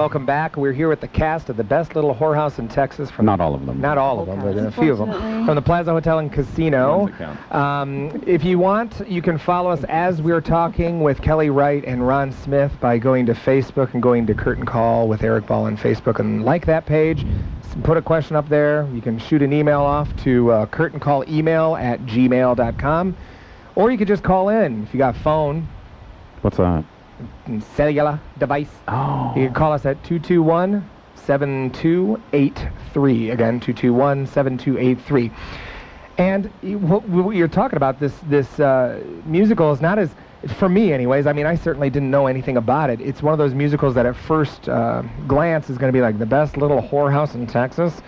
welcome back. We're here with the cast of the best little whorehouse in Texas. From not all of them. Not all of them, but a few of them. From the Plaza Hotel and Casino. If you want, you can follow us as we're talking with Kelly Wright and Ron Smith by going to Facebook and going to Curtain Call with Erik Ball on Facebook and like that page. Put a question up there. You can shoot an email off to curtaincallemail@gmail.com. Or you could just call in if you got a phone. What's that? Cellular device. Oh. You can call us at 221-7283. Again, 221-7283. And what you're talking about, this musical is not as, for me anyways, I mean, I certainly didn't know anything about it. It's one of those musicals that at first glance is going to be like the best little whorehouse in Texas.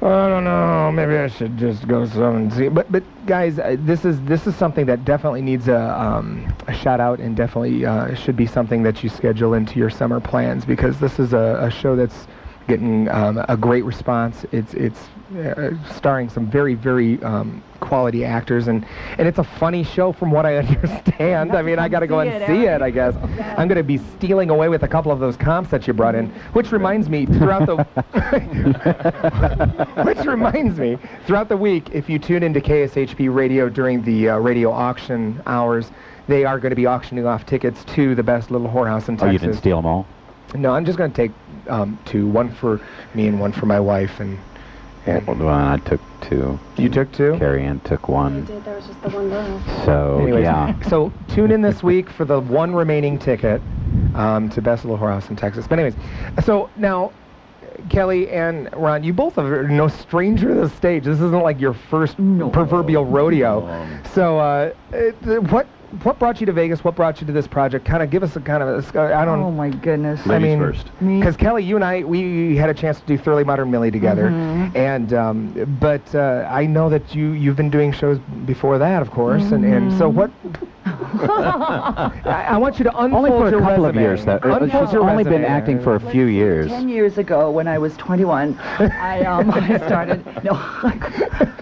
I don't know, maybe I should just go and see. But guys, this is something that definitely needs a shout out, and definitely should be something that you schedule into your summer plans, because this is a show that's getting a great response. It's starring some very quality actors, and it's a funny show from what I understand. I mean, I got to go and see it, I guess. I'm going to be stealing away with a couple of those comps that you brought in, which reminds me, throughout the throughout the week, if you tune into KSHP Radio during the radio auction hours, they are going to be auctioning off tickets to the best little whorehouse in Texas. Oh, you didn't steal them all? No, I'm just going to take two, one for me and one for my wife, and well, I took two. You took two? Keriann took one. I did. There was just the one girl. So, anyways, yeah. So tune in this week for the one remaining ticket to Best Little Whorehouse in Texas. But anyways, so now, Kelly and Ron, you both are no stranger to the stage. This isn't like your first proverbial rodeo. So what brought you to Vegas? What brought you to this project? Kind of give us a kind of a, I don't. Oh my goodness. I mean, first. Because Kelly, you and I, we had a chance to do Thoroughly Modern Millie together, and but I know that you've been doing shows before that, of course, and so what? I want you to unfold only for a your couple resume. of years. She's only been acting for a few years. 10 years ago, when I was 21, I started. No,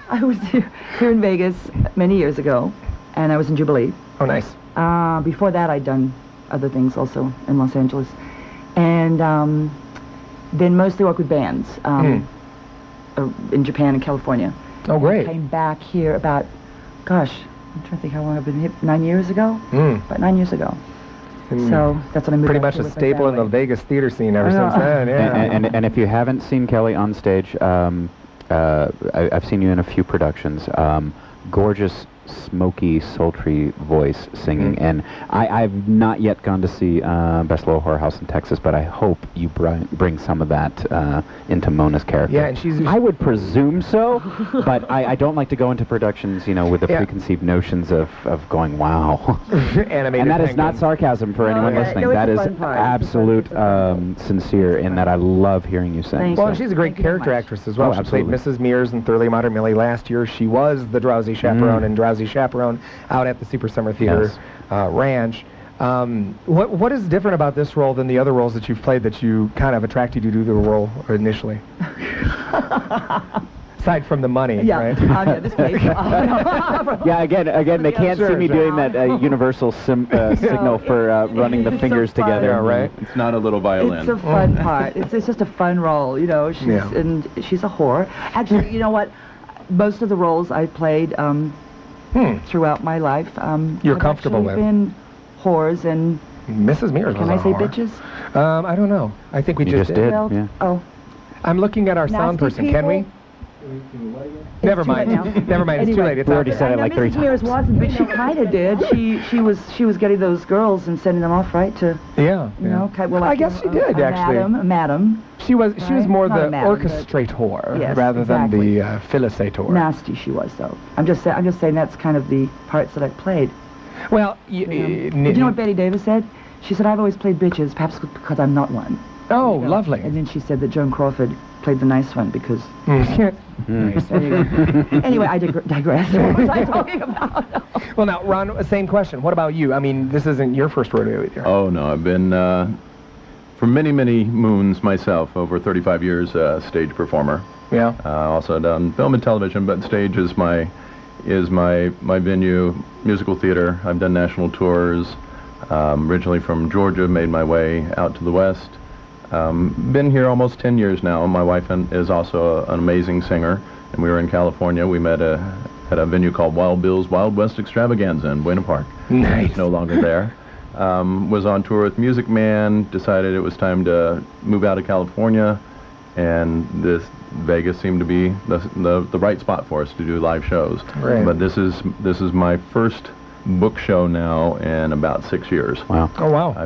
I was here in Vegas many years ago, and I was in Jubilee. Oh, nice. Before that, I'd done other things also in Los Angeles, and then mostly worked with bands in Japan and California. Oh, great. I came back here about, gosh, I'm trying to think how long I've been here. 9 years ago? About 9 years ago. So that's when I moved. Pretty much a staple in the Vegas theater scene ever since then. Yeah. And if you haven't seen Kelly on stage, I've seen you in a few productions. Gorgeous, smoky, sultry voice singing, and I've not yet gone to see Best Little Whorehouse in Texas, but I hope you bring some of that into Mona's character. Yeah, and I would presume so, but I don't like to go into productions, with the preconceived notions of going, wow. Animated and that is penguins. not sarcasm for anyone listening. That is absolute sincere, in that I love hearing you sing. Well, she's a great character actress as well. Oh, she absolutely. played Mrs. Mears in Thoroughly Modern Millie last year. She was the Drowsy Chaperone in Drowsy Chaperone out at the Super Summer Theater Ranch. What is different about this role than the other roles that you've played that you kind of attracted you to do the role initially? Aside from the money, right? Yeah, this place. Yeah, again, they can't see me doing that universal signal for running the fingers together. Yeah, right? It's not a little violin. It's a fun part. It's just a fun role, and she's a whore. Actually, you know what? Most of the roles I played throughout my life, you're comfortable with. Been whores and. Mrs. Mears. Can I say bitches? I don't know. I think we just did. Well, yeah. Oh. I'm looking at our sound person. Can we? Never mind. Never mind. It's too late. It's we already said it like 3 Mrs. Mears times. wasn't, but she kind of did. She was getting those girls and sending them off, right? To well, like I guess she did actually. Madam. She was more Not the a madam, orchestrator yes, rather than exactly. the felicitator. Nasty she was, though. I'm just saying that's kind of the parts that I played. Well, Did you know what Betty Davis said? She said, "I've always played bitches, perhaps because I'm not one." Oh, lovely. And then she said that Joan Crawford played the nice one because. Nice. Anyway, I digress. What was I talking about? Well, now, Ron, same question. What about you? I mean, this isn't your first rodeo either. Oh, no. I've been, for many, many moons myself, over 35 years, stage performer. Yeah. Also done film and television, but stage is my venue, musical theater. I've done national tours. Originally from Georgia, made my way out to the West. Been here almost 10 years now. My wife is also an amazing singer, and we were in California. We met at a venue called Wild Bill's Wild West Extravaganza in Buena Park. Nice. It's no longer there. Was on tour with Music Man, decided it was time to move out of California, and Vegas seemed to be the right spot for us to do live shows. Right. But this is my first book show now in about 6 years. Wow. Oh, wow. I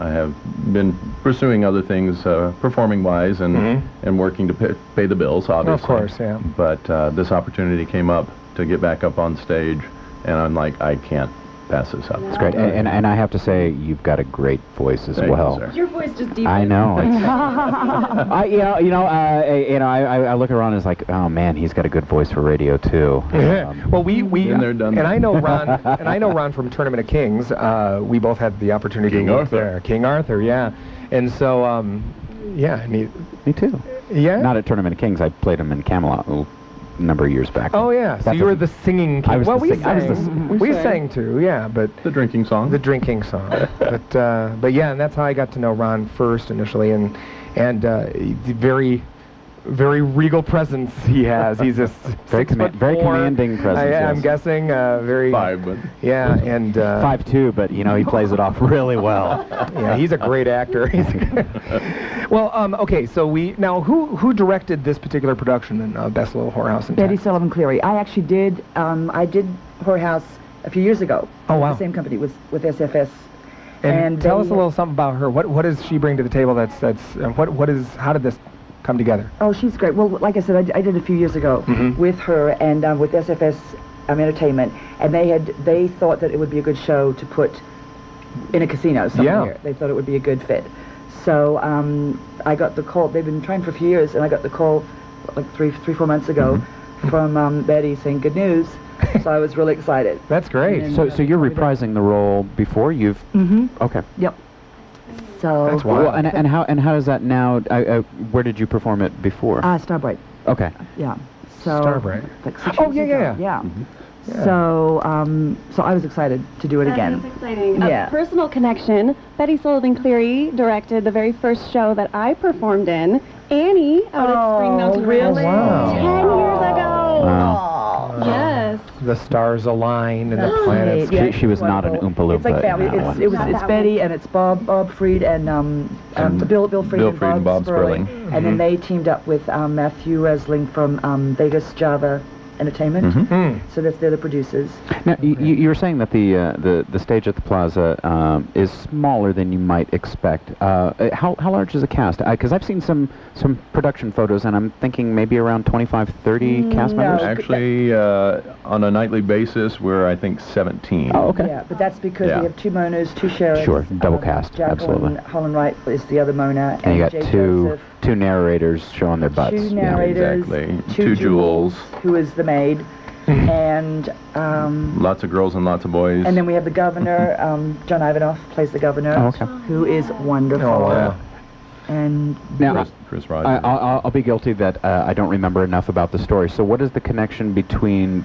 have been pursuing other things, performing wise, and working to pay the bills, obviously. Of course, yeah. But this opportunity came up to get back up on stage, and I'm like, I can't pass this up. It's great, and I have to say, you've got a great voice as Thank well. you, sir. Your voice just deepens. I know. I look around and it's like, oh man, he's got a good voice for radio too. Well, we Been there, done and that. I know Ron, and I know Ron from Tournament of Kings. We both had the opportunity King to work Arthur. there. King Arthur, yeah. And so, yeah, I mean, Me too. yeah. Not at Tournament of Kings. I played him in Camelot a number of years back. Oh yeah, so That you were doesn't- the singing king. I was well, the we sing- I was the sang. s- We sang too, yeah, but The drinking song. the drinking song. But yeah, and that's how I got to know Ron first initially, and the very regal presence he has. He's a Very 6'4". very commanding presence, I'm yes. guessing very 5, but Yeah, and 5'2", but you know he plays it off really well. yeah, he's a great actor. Well, okay, so who directed this particular production in Best Little Whorehouse in Betty Town? Sullivan Cleary. I actually did. I did Whorehouse a few years ago. Oh, wow. The same company with SFS. And tell they, us a little something about her. What does she bring to the table? How did this come together? Oh, she's great. Well, like I said, I did a few years ago with her and with SFS Entertainment, and they thought that it would be a good show to put in a casino somewhere. Yeah. They thought it would be a good fit. So I got the call. They've been trying for a few years, and I got the call like 4 months ago from Betty saying good news. So I was really excited. That's great. And So you're reprising the role before you've. Okay. Yep. So That's wild. Well, and how does that now? Where did you perform it before? Starbright. Okay. Yeah. So Starbright. Like 6 Oh, years yeah, ago. yeah. Yeah. So I was excited to do it That again. is exciting. Yeah. A personal connection. Betty Sullivan Cleary directed the very first show that I performed in, Annie, out at Spring Mountain Ranch. really? Wow. 10 years ago. Wow. Yes. The stars align and the planets. Yeah, She was not an wonderful. Oompa It's like Loompa family. in that one. It's Betty and it's Bob Fried and Bill Fried and Bob Sperling. And then they teamed up with Matthew Resling from Vegas Java Entertainment. So they're the producers. Now, you were saying that the stage at the Plaza is smaller than you might expect. How large is the cast? Because I've seen some production photos, and I'm thinking maybe around 25, 30 cast no. members. actually, on a nightly basis, we're, I think, 17. Oh, okay. Yeah, but that's because Yeah. we have 2 Monas, 2 sheriffs. Sure, double cast, Jacqueline absolutely. Holland Wright is the other Mona. And you got Jay two Joseph. narrators showing their butts. 2 Yeah. narrators, exactly. 2 2 Jules. who is the maid, and Lots of girls and lots of boys. then we have the governor. John Ivanoff plays the governor, Oh, okay. who is wonderful. Oh, wow. And Now, Chris Rogers. I'll be guilty that I don't remember enough about the story. So what is the connection between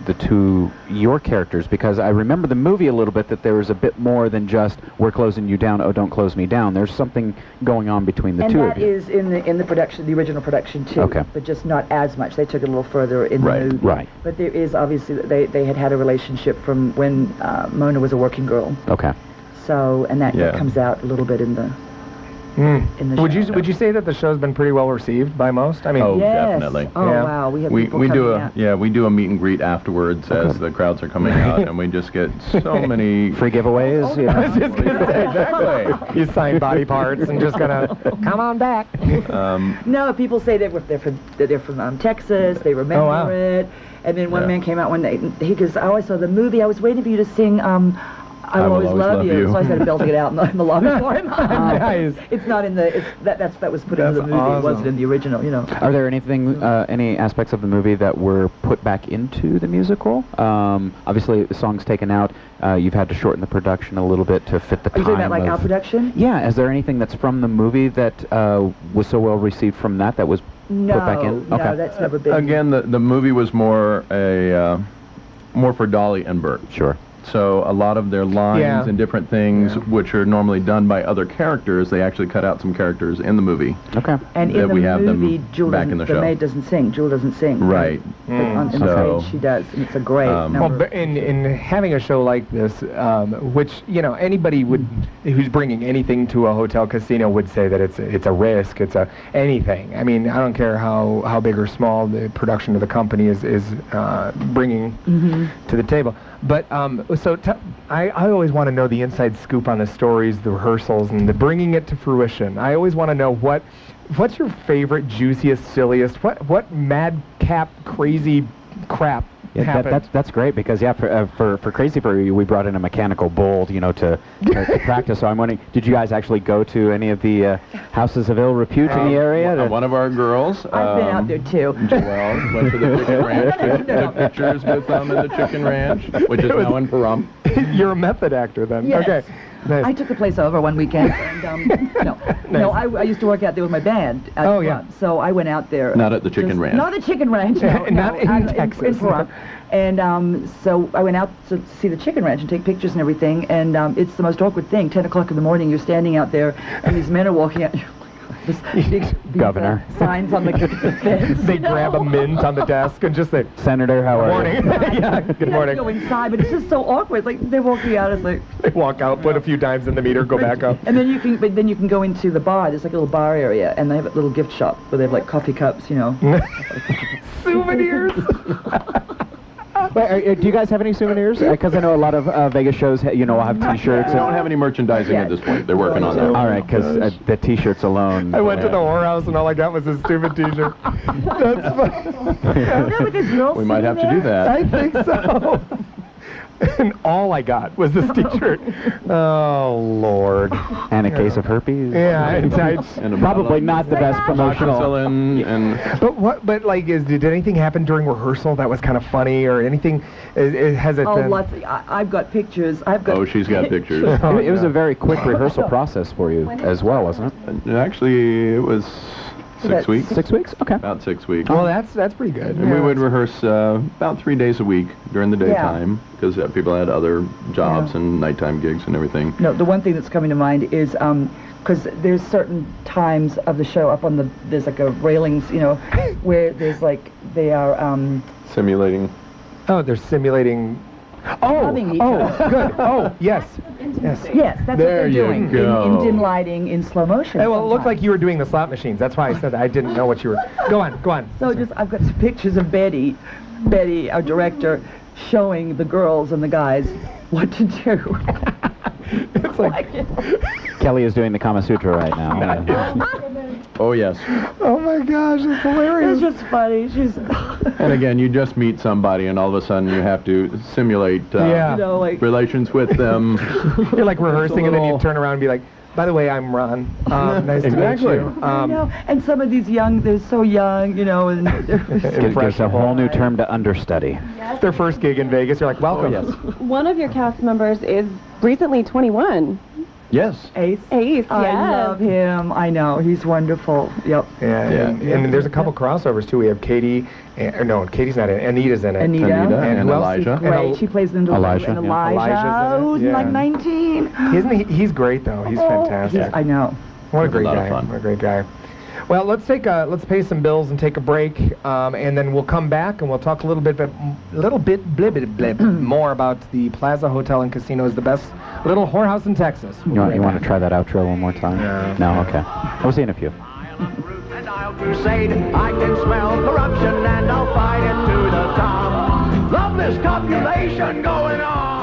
your characters? Because I remember the movie a little bit, that there was a bit more than just, we're closing you down, oh, don't close me down. There's something going on between the two of that you. is in the production, the original production too. Okay. But just not as much. They took it a little further in Right, the movie. right. But there is obviously they had a relationship from when Mona was a working girl. Okay. So and that Yeah. comes out a little bit in the in the Would show. you say that the show's been pretty well received by most? I mean, Oh, Yes. definitely. Oh Yeah. wow, we have we people do coming out. we do a meet and greet afterwards as the crowds are coming out, and we just get so many Free giveaways? You I know? was just gonna say, exactly. You sign body parts and just gonna come on back. No, people say they're from Texas. They remember Oh, wow. it. And then one Yeah. man came out one night. And he goes, "Oh, I saw the movie. I was waiting for you to sing. I will always love you." So I started belting it out in the lobby for him. Nice. It's not in the. That was put into the That's movie. It awesome. wasn't in the original. You know. Are there any aspects of the movie that were put back into the musical? Obviously, the song's taken out. You've had to shorten the production a little bit to fit the Are you time. talking about like our production? Yeah. Is there anything that's from the movie that was so well received from that was No, put back in? no, Okay. that's never been. again, the movie was more for Dolly and Bert. Sure. So a lot of their lines and different things, which are normally done by other characters, they actually cut out some characters in the movie. Okay. And in the we have movie, them Jewel back in the show. maid doesn't sing. Jewel doesn't sing. Right. But on stage, she does, and it's a great number. Well, but in having a show like this, which anybody who's bringing anything to a hotel casino would say that it's a risk, it's a anything. I mean, I don't care how big or small the production of the company is bringing to the table. But so I always want to know the inside scoop on the stories, the rehearsals, and the bringing it to fruition. I always want to know what's your favorite, juiciest, silliest, what madcap, crazy crap happened. That's great because for Crazy for You we brought in a mechanical bull to practice. So I'm wondering, did you guys actually go to any of the houses of ill repute in the area? One of our girls. I've been out there too. Joelle went to the chicken ranch. Took pictures with them at the chicken ranch, which is now in Pahrump. You're a method actor then. Yes. Okay. Nice. I took the place over one weekend, and I used to work out there with my band. So I went out there. Not at the chicken ranch. Not at the chicken ranch. Not in Texas. In Pahrump. And so I went out to see the chicken ranch and take pictures and everything. And it's the most awkward thing. 10 o'clock in the morning, you're standing out there, and these men are walking out. This Governor. Signs on the fence. They grab a mint on the desk and just say, Senator, how are you? Yeah, good morning. Go inside, but it's just so awkward. Like they're walking out, it's like they walk out, put a few dimes in the meter, go back up. And then you can go into the bar. There's like a little bar area, and they have a little gift shop where they have like coffee cups, Souvenirs. Wait, do you guys have any souvenirs? Because I know a lot of Vegas shows, have T-shirts. They don't have any merchandising at this point. They're working on that. All right, because the T-shirts alone. I went to the Whorehouse and all I got was a stupid T-shirt. That's funny. We might have to do that. I think so. And all I got was this T-shirt. Oh, Lord. And a case of herpes. Yeah, and probably not the best promotional. But did anything happen during rehearsal that was kind of funny or anything? Has it been? Lots. I've got pictures. She's got pictures. It was a very quick rehearsal process for you as well, wasn't it? Actually, it was 6 weeks. 6 weeks? Okay. About 6 weeks. Well, that's pretty good. And we would rehearse about 3 days a week during the daytime because people had other jobs and nighttime gigs and everything. No, the one thing that's coming to mind is because there's certain times of the show up on there's like a railings, where there's like they are simulating. Oh, they're simulating. Loving each other. Good. Oh, yes. Yes, that's what they're doing. In dim lighting, in slow motion. Hey, well, it looked like you were doing the slot machines. That's why I said that. I didn't know what you were. Go on. So I've got some pictures of Betty, our director, showing the girls and the guys what to do. It's like Kelly is doing the Kama Sutra right now. Oh, yes. Oh, my gosh, it's hilarious. It's just funny. And again, you just meet somebody, and all of a sudden you have to simulate relations with them. You're like rehearsing, and then you turn around and be like, by the way, I'm Ron. Nice to meet you. And some of these they're so young, and There's a whole new term to understudy. It's their first gig in Vegas. You're like, welcome. Yes. One of your cast members is recently 21. Yes. Ace. Yes. I love him. I know. He's wonderful. Yep. And there's a couple crossovers, too. We have Katie. Katie's not in it. Anita's in it. Anita and Elijah. Great. She plays Elijah. And Elijah, who's like 19. Isn't he? He's great, though. He's fantastic. I know. What a great guy. What a great guy. Well, let's pay some bills and take a break, and then we'll come back and we'll talk a little bit more about the Plaza Hotel and Casino is the best little whorehouse in Texas. You want to try that outro one more time? No. Okay. We'll see you in a few. And I'll crusade. I can smell corruption and I'll fight it to the top. Love this copulation going on.